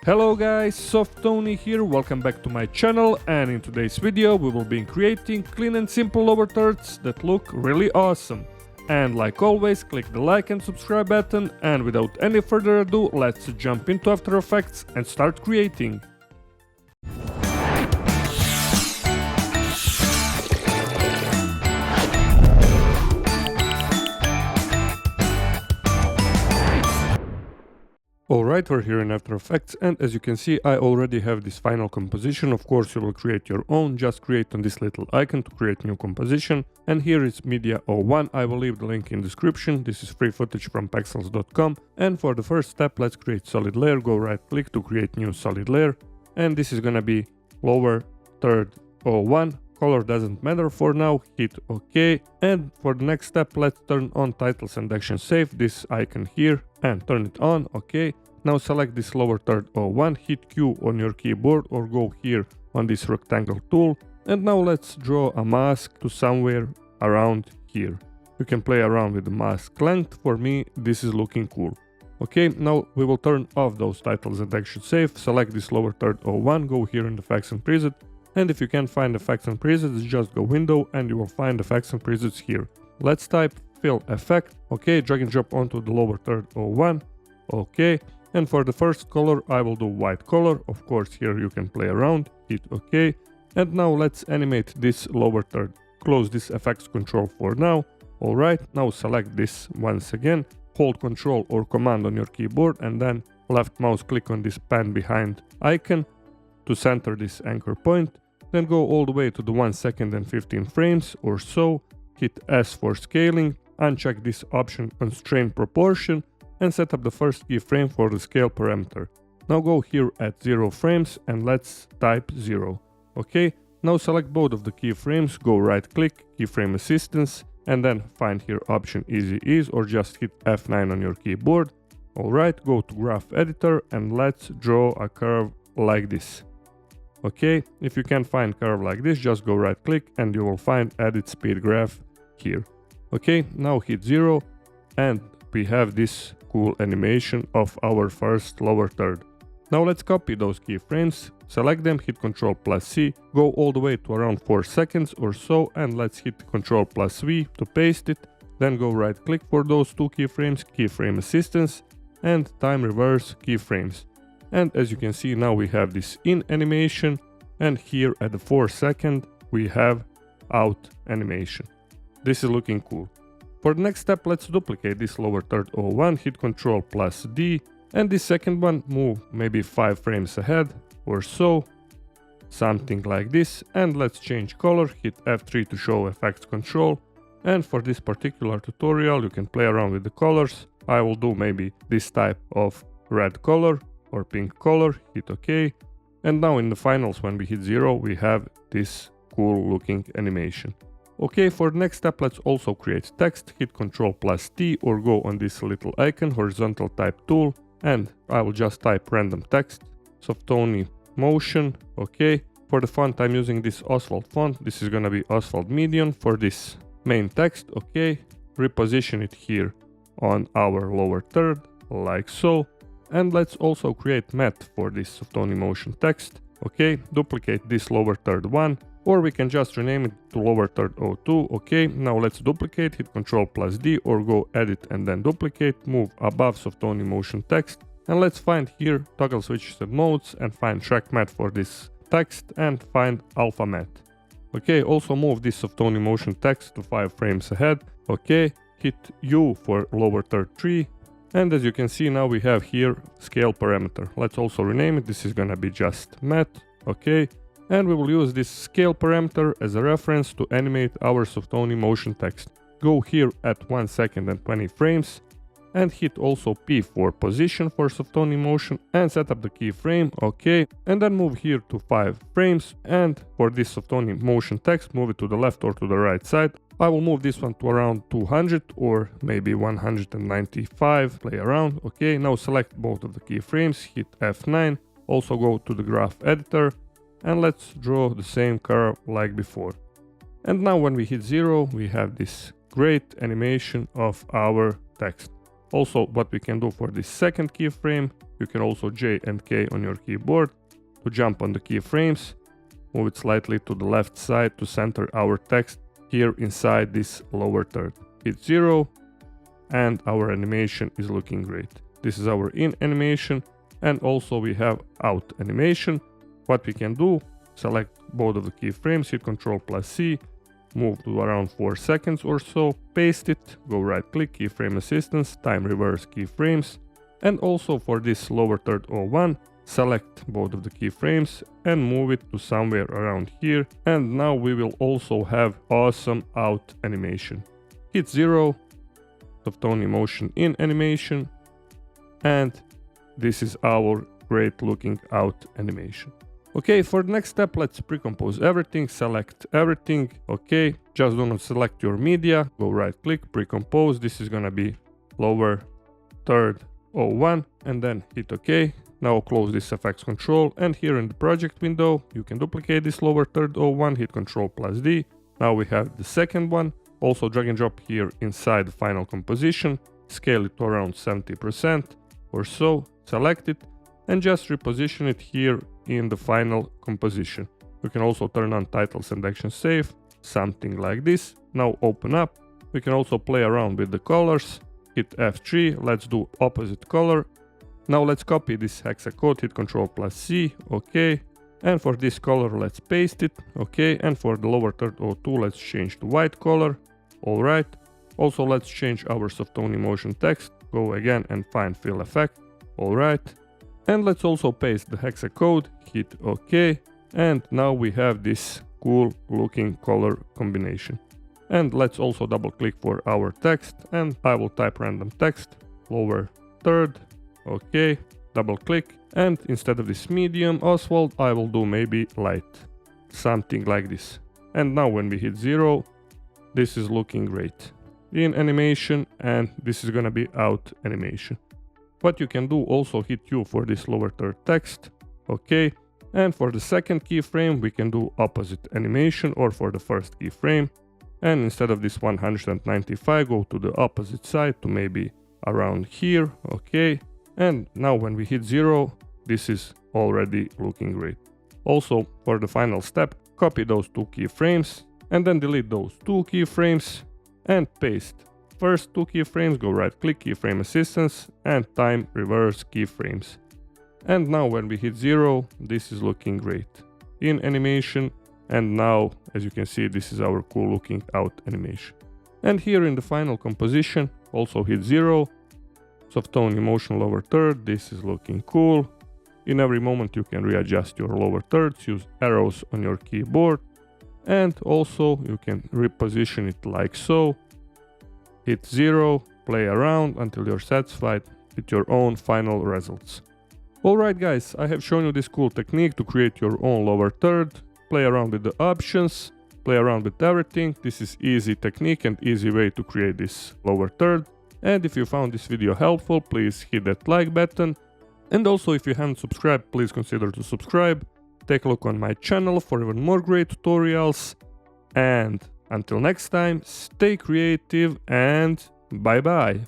Hello guys, Tony here, welcome back to my channel, and in today's video we will be creating clean and simple lower thirds that look really awesome. And like always, click the like and subscribe button, and without any further ado, let's jump into After Effects and start creating. Alright, we're here in After Effects, and as you can see I already have this final composition. Of course you will create your own, just create on this little icon to create new composition. And here is Media 01, I will leave the link in description. This is free footage from pexels.com. And for the first step, let's create solid layer. Go right click to create new solid layer. And this is gonna be lower third 01. Color doesn't matter for now, hit OK. And for the next step, let's turn on titles and action save, this icon here, and turn it on, OK. Now select this lower third 01, hit Q on your keyboard or go here on this rectangle tool. And now let's draw a mask to somewhere around here. You can play around with the mask length. For me, this is looking cool. OK, now we will turn off those titles and action save. Select this lower third 01, go here in effects and preset. And if you can't find effects and presets, just go window and you will find effects and presets here. Let's type fill effect, OK, drag and drop onto the lower third 01, OK. And for the first color, I will do white color. Of course, here you can play around, hit OK. And now let's animate this lower third. Close this effects control for now. Alright, now select this once again. Hold Control or Command on your keyboard and then left mouse click on this pan behind icon to center this anchor point. Then go all the way to the 1 second and 15 frames or so, hit S for scaling, uncheck this option Constrain Proportion, and set up the first keyframe for the scale parameter. Now go here at 0 frames and let's type 0. OK, now select both of the keyframes, go right click, Keyframe Assistance, and then find here option Easy Ease or just hit F9 on your keyboard. Alright, go to Graph Editor and let's draw a curve like this. OK, if you can't find curve like this, just go right click and you will find Edit Speed Graph here. OK, now hit 0 and we have this cool animation of our first lower third. Now let's copy those keyframes, select them, hit Ctrl+C, go all the way to around 4 seconds or so and let's hit Ctrl+V to paste it. Then go right click for those two keyframes, Keyframe Assistance and Time Reverse Keyframes. And as you can see, now we have this in animation, and here at the 4 second we have out animation. This is looking cool. For the next step, let's duplicate this lower third 01, hit Ctrl+D, and this second one move maybe 5 frames ahead or so, something like this. And let's change color, hit F3 to show effects control. And for this particular tutorial you can play around with the colors. I will do maybe this type of red color or pink color, hit OK. And now in the finals, when we hit 0, we have this cool looking animation. OK, for the next step, let's also create text, hit Ctrl+T or go on this little icon, horizontal type tool, and I will just type random text, Softony Motion, OK. For the font, I'm using this Oswald font, this is gonna be Oswald Medium. For this main text, OK, reposition it here on our lower third, like so. And let's also create matte for this Softony Motion text. OK, duplicate this lower third one, or we can just rename it to lower third 02. OK, now let's duplicate, hit Ctrl+D or go edit and then duplicate, move above Softony Motion text. And let's find here toggle switches and modes and find track matte for this text and find alpha matte. OK, also move this Softony Motion text to 5 frames ahead. OK, hit U for lower third 3. And as you can see, now we have here scale parameter. Let's also rename it. This is gonna be just matte. OK. And we will use this scale parameter as a reference to animate our Softony Motion text. Go here at 1 second and 20 frames and hit also P for position for Softony Motion and set up the keyframe. OK. And then move here to 5 frames. And for this Softony Motion text, move it to the left or to the right side. I will move this one to around 200 or maybe 195, play around. OK, now select both of the keyframes, hit F9, also go to the graph editor and let's draw the same curve like before. And now when we hit 0, we have this great animation of our text. Also, what we can do for this second keyframe, You can also J and K on your keyboard to jump on the keyframes. Move it slightly to the left side to center our text here inside this lower third. Hit 0 and our animation is looking great. This is our in animation, and also we have out animation. What we can do, select both of the keyframes, hit Ctrl+C, move to around 4 seconds or so, paste it, go right click, keyframe assistance, time reverse keyframes, and also for this lower third 01, select both of the keyframes and move it to somewhere around here, and now we will also have awesome out animation. Hit 0, soft-tone emotion in animation, and this is our great looking out animation. Okay, for the next step, let's pre-compose everything, select everything, okay, just do not select your media, go right click, pre-compose, this is gonna be lower third 01, and then hit OK. Now close this FX control, and here in the project window, you can duplicate this lower third 01, hit Ctrl+D. Now we have the second one, also drag and drop here inside the final composition, scale it to around 70% or so, select it, and just reposition it here in the final composition. You can also turn on titles and action save, something like this. Now open up. We can also play around with the colors. Hit F3, let's do opposite color. Now let's copy this hexacode, hit Ctrl+C, okay. And for this color, let's paste it, okay. And for the lower third 02, let's change to white color, all right. Also, let's change our soft-tone emotion text. Go again and find fill effect, all right. And let's also paste the hexacode, hit OK, and now we have this cool looking color combination. And let's also double click for our text, and I will type random text, lower third, OK, double click, and instead of this medium Oswald, I will do maybe light, something like this. And now when we hit 0, this is looking great in animation, and this is gonna be out animation. What you can do, also hit U for this lower third text, okay. And for the second keyframe, we can do opposite animation, or for the first keyframe. And instead of this 195, go to the opposite side to maybe around here, okay. And now when we hit 0, this is already looking great. Also, for the final step, copy those two keyframes, and then delete those two keyframes, and paste. First two keyframes, go right click, keyframe assistance, and time reverse keyframes. And now when we hit 0, this is looking great in animation. And now, as you can see, this is our cool looking out animation. And here in the final composition, also hit 0, soft-tone emotion lower third, this is looking cool. In every moment you can readjust your lower thirds, use arrows on your keyboard. And also you can reposition it like so. Hit 0, play around until you're satisfied with your own final results. Alright guys, I have shown you this cool technique to create your own lower third. Play around with the options, play around with everything. This is easy technique and easy way to create this lower third. And if you found this video helpful, please hit that like button. And also if you haven't subscribed, please consider to subscribe. Take a look on my channel for even more great tutorials. And until next time, stay creative and bye bye.